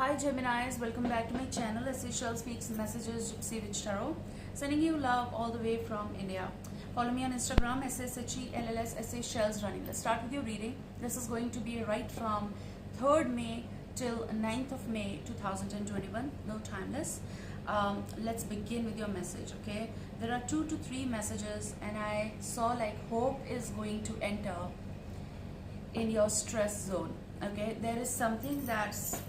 Hi Geminis, welcome back to my channel. Essential Speaks Messages Gypsy Witch Tarot. Sending you love all the way from India. Follow me on Instagram, SSHELLS Shells Running. Let's start with your reading. This is going to be right from 3rd May till 9th of May 2021. No timeless. Let's begin with your message, okay? There are 2 to 3 messages and I saw like hope is going to enter in your stress zone, okay? There is something that's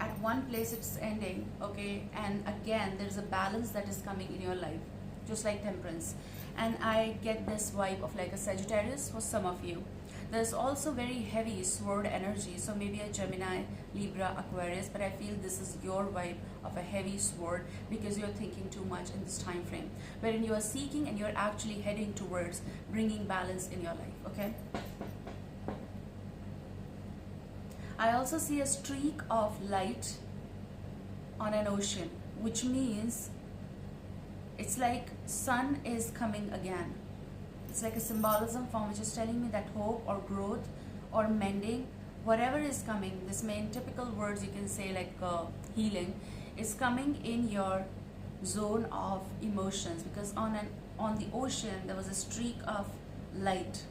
at one place it's ending, okay, and again there's a balance that is coming in your life, just like Temperance. And I get this vibe of like a Sagittarius for some of you. There's also very heavy sword energy, so maybe a Gemini, Libra, Aquarius, but I feel this is your vibe of a heavy sword because you're thinking too much in this time frame, wherein you are seeking and you're actually heading towards bringing balance in your life, okay? I also see a streak of light on an ocean, which means it's like sun is coming again. It's like a symbolism form which is telling me that hope or growth or mending, whatever is coming, this may in typical words you can say like healing, is coming in your zone of emotions, because on the ocean there was a streak of light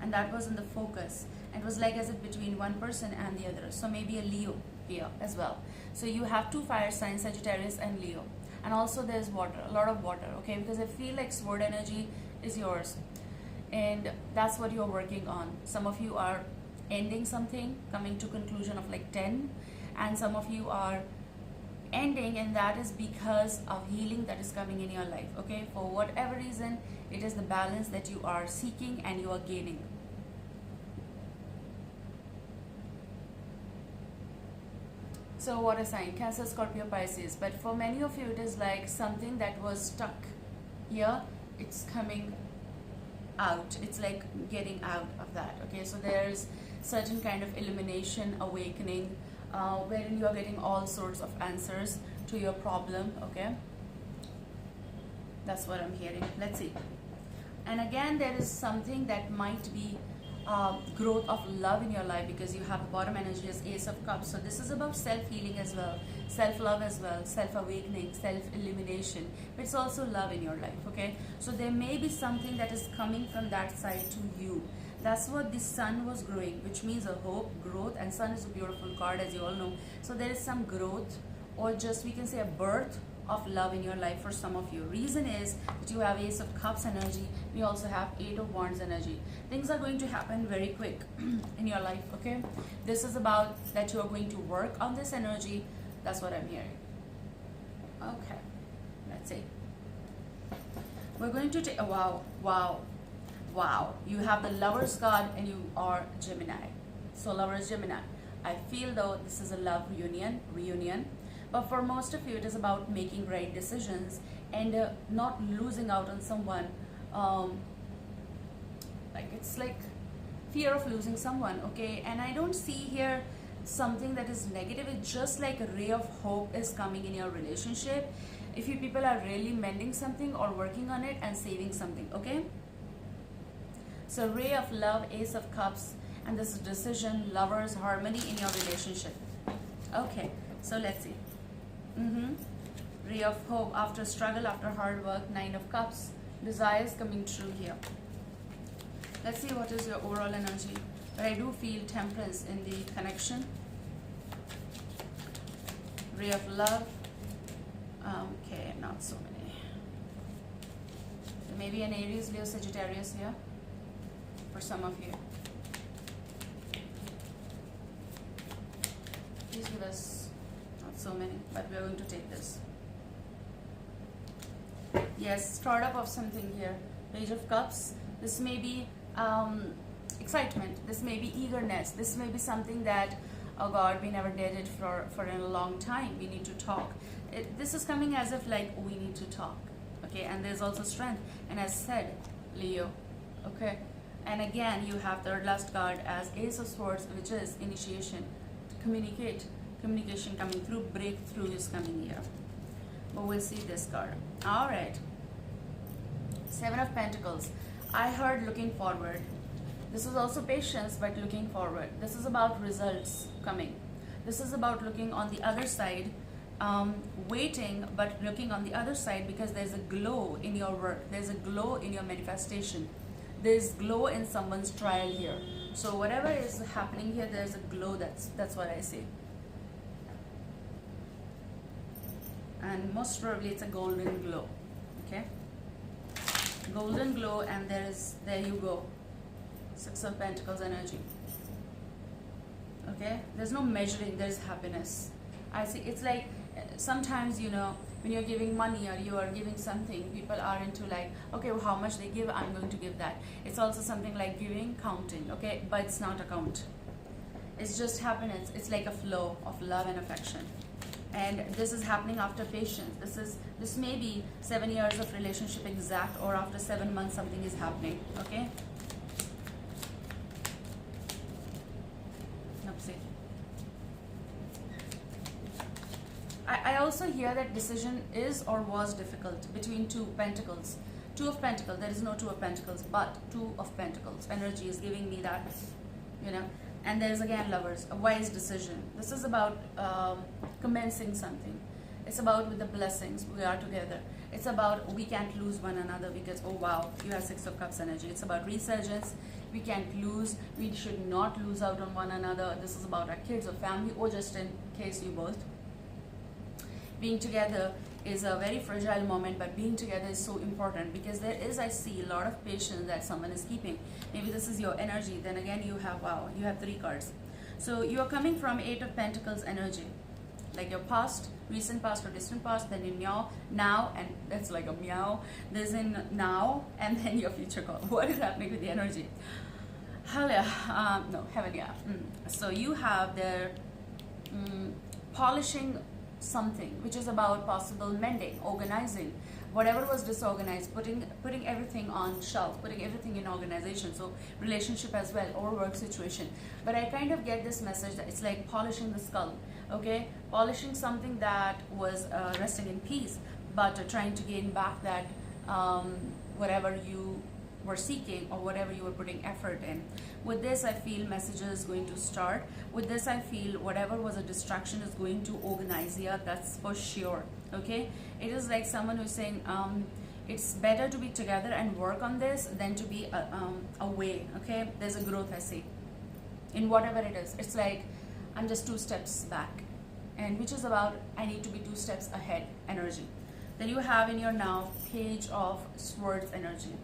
and that was in the focus. It was like as if between one person and the other. So maybe a Leo here as well. So you have 2 fire signs, Sagittarius and Leo. And also there's water, a lot of water, okay? Because I feel like sword energy is yours. And that's what you're working on. Some of you are ending something, coming to conclusion of like 10. And some of you are ending, and that is because of healing that is coming in your life, okay? For whatever reason, it is the balance that you are seeking and you are gaining. So what a sign, Cancer, Scorpio, Pisces. But for many of you, it is like something that was stuck here, it's coming out. It's like getting out of that, okay? So there's certain kind of illumination, awakening, wherein you are getting all sorts of answers to your problem, okay? That's what I'm hearing. Let's see. And again, there is something that might be growth of love in your life, because you have the bottom energy as Ace of Cups. So this is about self-healing as well, self-love as well, self-awakening, self-illumination. But it's also love in your life, okay? So there may be something that is coming from that side to you. That's what the sun was growing, which means a hope, growth, and sun is a beautiful card, as you all know. So there is some growth, or just we can say a birth of love in your life for some of you. Reason is that you have Ace of Cups energy. We also have 8 of Wands energy. Things are going to happen very quick in your life, okay? This is about that you are going to work on this energy. That's what I'm hearing. Okay, let's see. We're going to take, wow. You have the Lover's card and you are Gemini. So Lover's Gemini. I feel though this is a love reunion. But for most of you, it is about making right decisions and not losing out on someone. Like it's like fear of losing someone, okay? And I don't see here something that is negative. It's just like a ray of hope is coming in your relationship. If you people are really mending something or working on it and saving something, okay? So ray of love, Ace of Cups, and this is decision, lovers, harmony in your relationship. Okay, so let's see. Ray of hope after struggle, after hard work, 9 of Cups, desires coming true here. Let's see what is your overall energy. But I do feel Temperance in the connection. Ray of love. Okay, not so many. There may be an Aries, Leo, Sagittarius here for some of you. Please give us so many, but we're going to take this. Yes, startup of something here. Page of Cups. This may be excitement. This may be eagerness. This may be something that, oh God, we never did it for a long time. We need to talk. This is coming as if like we need to talk, okay? And there's also strength. And as said, Leo, okay? And again, you have the last card as Ace of Swords, which is initiation, to communicate. Communication coming through, breakthrough is coming here. But we'll see this card. All right. 7 of Pentacles. I heard looking forward. This is also patience, but looking forward. This is about results coming. This is about looking on the other side, waiting, but looking on the other side, because there's a glow in your work, there's a glow in your manifestation, there's glow in someone's trial here. So whatever is happening here, there's a glow. That's what I see. And most probably it's a golden glow. Okay, golden glow, and there you go, Six of Pentacles energy. Okay, there's no measuring, there's happiness. I see. It's like sometimes, you know, when you're giving money or you are giving something, people are into like, okay, well, how much they give, I'm going to give that. It's also something like giving, counting, okay, but it's not a count. It's just happiness. It's like a flow of love and affection. And this is happening after patience. This may be 7 years of relationship exact, or after 7 months something is happening, okay? I also hear that decision is or was difficult between two pentacles. Two of Pentacles, there is no Two of Pentacles, but Two of Pentacles energy is giving me that, you know. And there's again Lovers, a wise decision. This is about commencing something. It's about with the blessings, we are together. It's about we can't lose one another, because, oh wow, you have Six of Cups energy. It's about resurgence. We can't lose. We should not lose out on one another. This is about our kids or family, or just in case you both. Being together is a very fragile moment, but being together is so important, because there is, I see, a lot of patience that someone is keeping. Maybe this is your energy. Then again, you have, wow, you have 3 cards. So you are coming from 8 of Pentacles energy, like your past, recent past or distant past, then in your now, and that's like a meow. There's in now, and then your future call. What is happening with the energy? Hell yeah, no, heaven yeah. So you have their polishing something, which is about possible mending, organizing whatever was disorganized, putting everything on shelf, putting everything in organization. So relationship as well, or work situation. But I kind of get this message that it's like polishing the skull, okay, polishing something that was resting in peace, but trying to gain back that whatever you were seeking, or whatever you were putting effort in. With this, I feel messages going to start. With this, I feel whatever was a distraction is going to organize. Yeah, that's for sure. Okay, it is like someone who's saying it's better to be together and work on this than to be away. Okay, there's a growth I see in whatever it is. It's like I'm just 2 steps back, and which is about I need to be 2 steps ahead energy. Then you have in your now Page of Swords energy.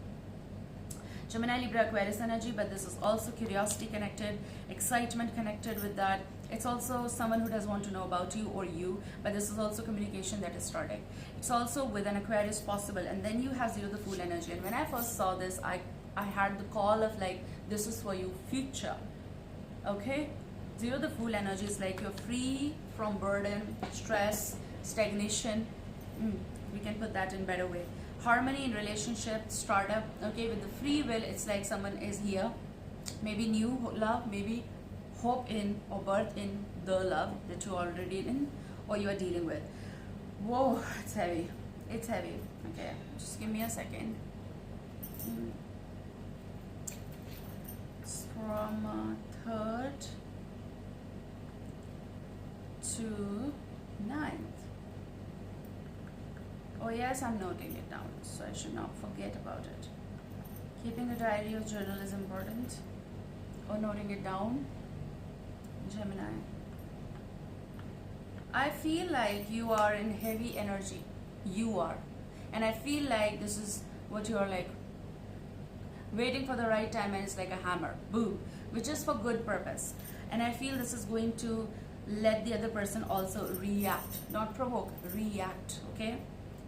Gemini, Libra, Aquarius energy, but this is also curiosity connected, excitement connected with that. It's also someone who does want to know about you or you, but this is also communication that is starting. It's also with an Aquarius possible. And then you have Zero the Fool energy. And when I first saw this, I had the call of like, this is for you, future. Okay? Zero the Fool energy is like you're free from burden, stress, stagnation. We can put that in better way. Harmony in relationship, startup, okay, with the free will, it's like someone is here, maybe new love, maybe hope in or birth in the love that you're already in or you are dealing with. Whoa, it's heavy. It's heavy. Okay, just give me a second. It's from 3rd to 9th. Oh yes, I'm noting it down, so I should not forget about it. Keeping a diary or journal is important, or noting it down. Gemini. I feel like you are in heavy energy. You are. And I feel like this is what you are like, waiting for the right time, and it's like a hammer. Boom. Which is for good purpose. And I feel this is going to let the other person also react. Not provoke, react. Okay?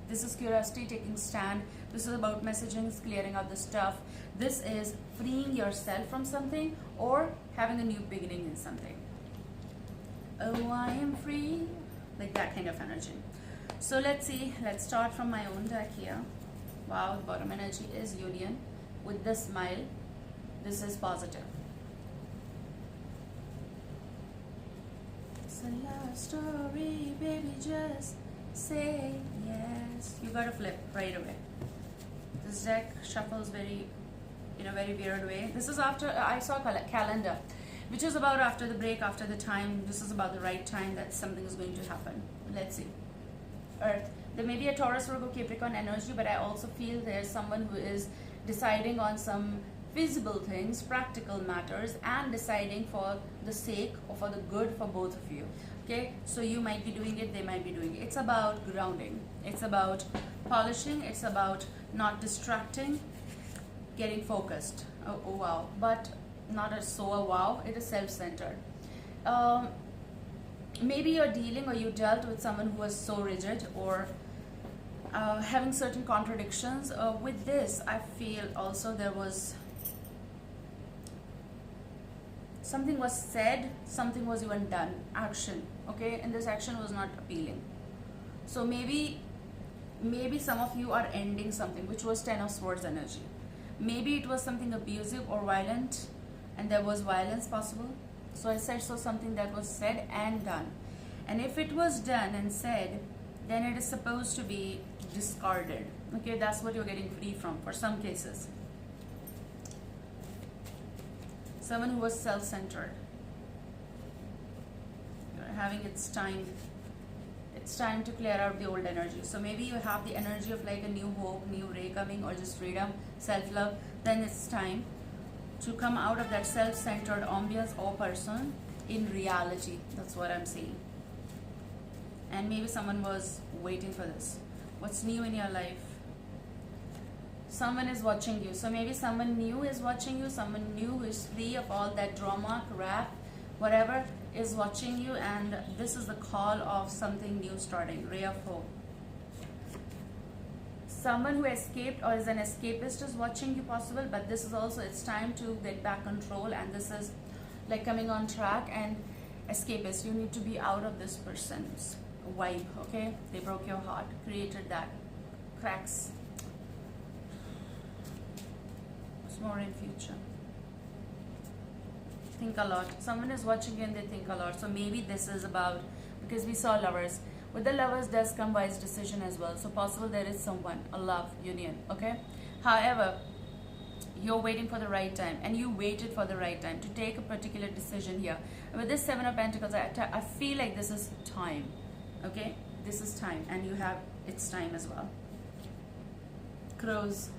This is curiosity taking stand. This is about messaging, clearing out the stuff. This is freeing yourself from something or having a new beginning in something. Oh, I am free. Like that kind of energy. So let's see. Let's start from my own deck here. Wow, the bottom energy is union. With the smile, this is positive. It's a love story, baby, just say yes. You gotta flip right away. This deck shuffles in a very weird way. This is after I saw calendar. which is about after the break, after the time. This is about the right time that something is going to happen. Let's see. Earth. There may be a Taurus, Virgo, Capricorn energy, but I also feel there's someone who is deciding on some visible things, practical matters, and deciding for the sake or for the good for both of you. Okay, so you might be doing it, they might be doing it. It's about grounding, it's about polishing, it's about not distracting, getting focused. Oh wow, but not a so a wow, it is self-centered. Maybe you're dealing or you dealt with someone who was so rigid or having certain contradictions. With this, I feel also there was something was said, something was even done, action, okay, and this action was not appealing. So maybe some of you are ending something, which was 10 of Swords energy. Maybe it was something abusive or violent, and there was violence possible. So I said, so something that was said and done. And if it was done and said, then it is supposed to be discarded. Okay, that's what you're getting free from for some cases. Someone who was self-centered. You're having it's time to clear out the old energy. So maybe you have the energy of like a new hope, new ray coming, or just freedom, self-love. Then it's time to come out of that self-centered ambience or person in reality. That's what I'm seeing. And maybe someone was waiting for this. What's new in your life? Someone is watching you. So maybe someone new is watching you, someone new who is free of all that drama, crap, whatever is watching you, and this is the call of something new starting, ray of hope. Someone who escaped or is an escapist is watching you possible, but this is also, it's time to get back control, and this is like coming on track. And escapist, you need to be out of this person's vibe, okay? They broke your heart, created that cracks. What's more in future? Think a lot. Someone is watching you and they think a lot. So maybe this is about, because we saw Lovers. With the Lovers does come wise decision as well. So possible there is someone, a love union, okay? However, you're waiting for the right time, and you waited for the right time to take a particular decision here. And with this Seven of Pentacles, I feel like this is time, okay? This is time, and you have, it's time as well. Crows.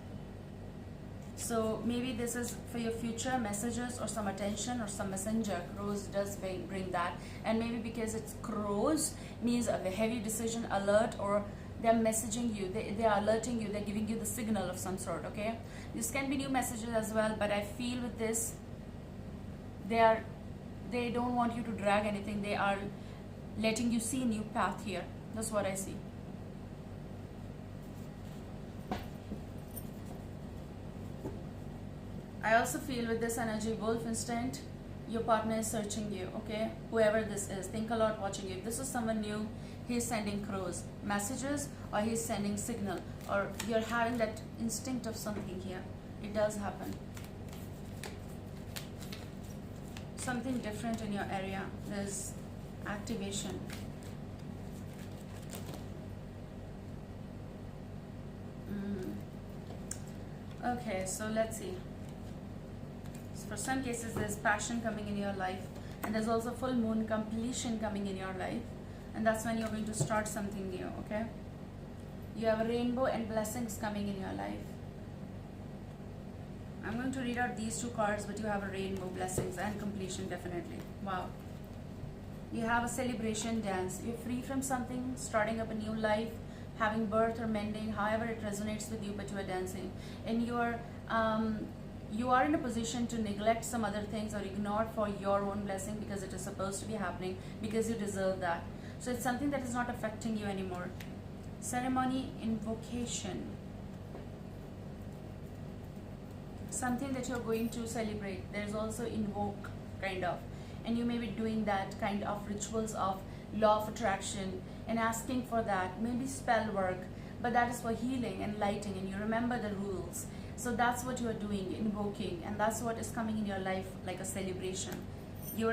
So maybe this is for your future messages or some attention or some messenger. Crows does bring that. And maybe because it's crows means a heavy decision, alert, or they're messaging you, they are alerting you, they're giving you the signal of some sort, okay? This can be new messages as well, but I feel with this, they don't want you to drag anything. They are letting you see a new path here. That's what I see. I also feel with this energy, Wolf Instinct, your partner is searching you, okay? Whoever this is, think a lot watching you. If this is someone new, he's sending crows messages, or he's sending signal, or you're having that instinct of something here. It does happen. Something different in your area. There's activation. Okay, so let's see. For some cases, there's passion coming in your life, and there's also full moon completion coming in your life, and that's when you're going to start something new, okay? You have a rainbow and blessings coming in your life. I'm going to read out these two cards, but you have a rainbow, blessings, and completion, definitely. Wow. You have a celebration dance. You're free from something, starting up a new life, having birth or mending, however it resonates with you, but you are dancing. And you are in a position to neglect some other things or ignore for your own blessing because it is supposed to be happening, because you deserve that. So it's something that is not affecting you anymore. Ceremony, invocation. Something that you're going to celebrate. There's also invoke, kind of. And you may be doing that kind of rituals of law of attraction and asking for that. Maybe spell work, but that is for healing and lighting, and you remember the rules. So that's what you are doing, invoking, and that's what is coming in your life, like a celebration. You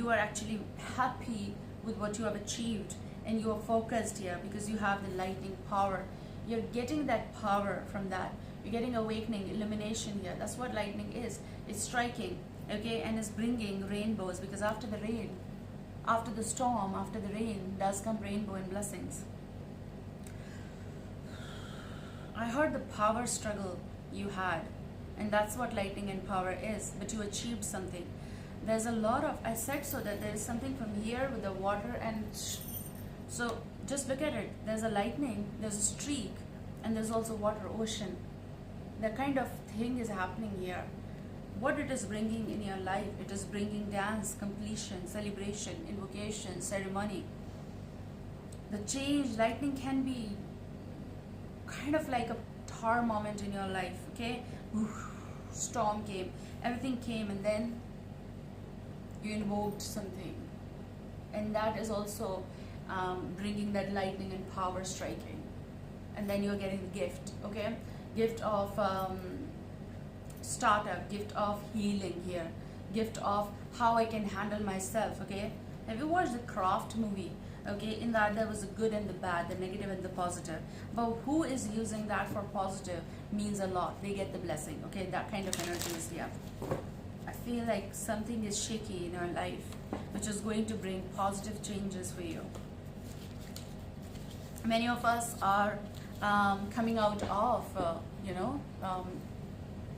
are actually happy with what you have achieved, and you are focused here because you have the lightning power. You're getting that power from that. You're getting awakening, illumination here. That's what lightning is. It's striking. okay, and is bringing rainbows, because after the rain, after the storm, after the rain does come rainbow and blessings. I heard the power struggle you had, and that's what lightning and power is, but you achieved something. There's a lot of, I said so that there is something from here with the water, and so just look at it. There's a lightning, there's a streak, and there's also water, ocean. That kind of thing is happening here. What it is bringing in your life, it is bringing dance, completion, celebration, invocation, ceremony. The change, lightning can be kind of like a Thar moment in your life, okay? Storm came, everything came, and then you invoked something. And that is also bringing that lightning and power striking. And then you're getting the gift, okay? Gift of startup, gift of healing here, gift of how I can handle myself, okay? Have you watched the Craft movie? Okay, in that there was the good and the bad, the negative and the positive. But who is using that for positive means a lot. They get the blessing, okay? That kind of energy is here. I feel like something is shaky in your life, which is going to bring positive changes for you. Many of us are coming out of,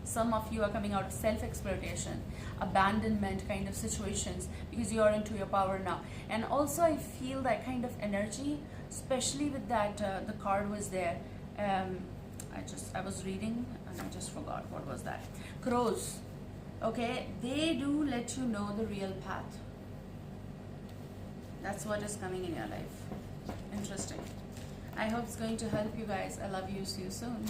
some of you are coming out of self-exploitation, abandonment kind of situations, because you are into your power now. And also I feel that kind of energy, especially with that, the card was there. I was reading and I just forgot what was that. Crows, okay, they do let you know the real path. That's what is coming in your life. Interesting. I hope it's going to help you guys. I love you. See you soon.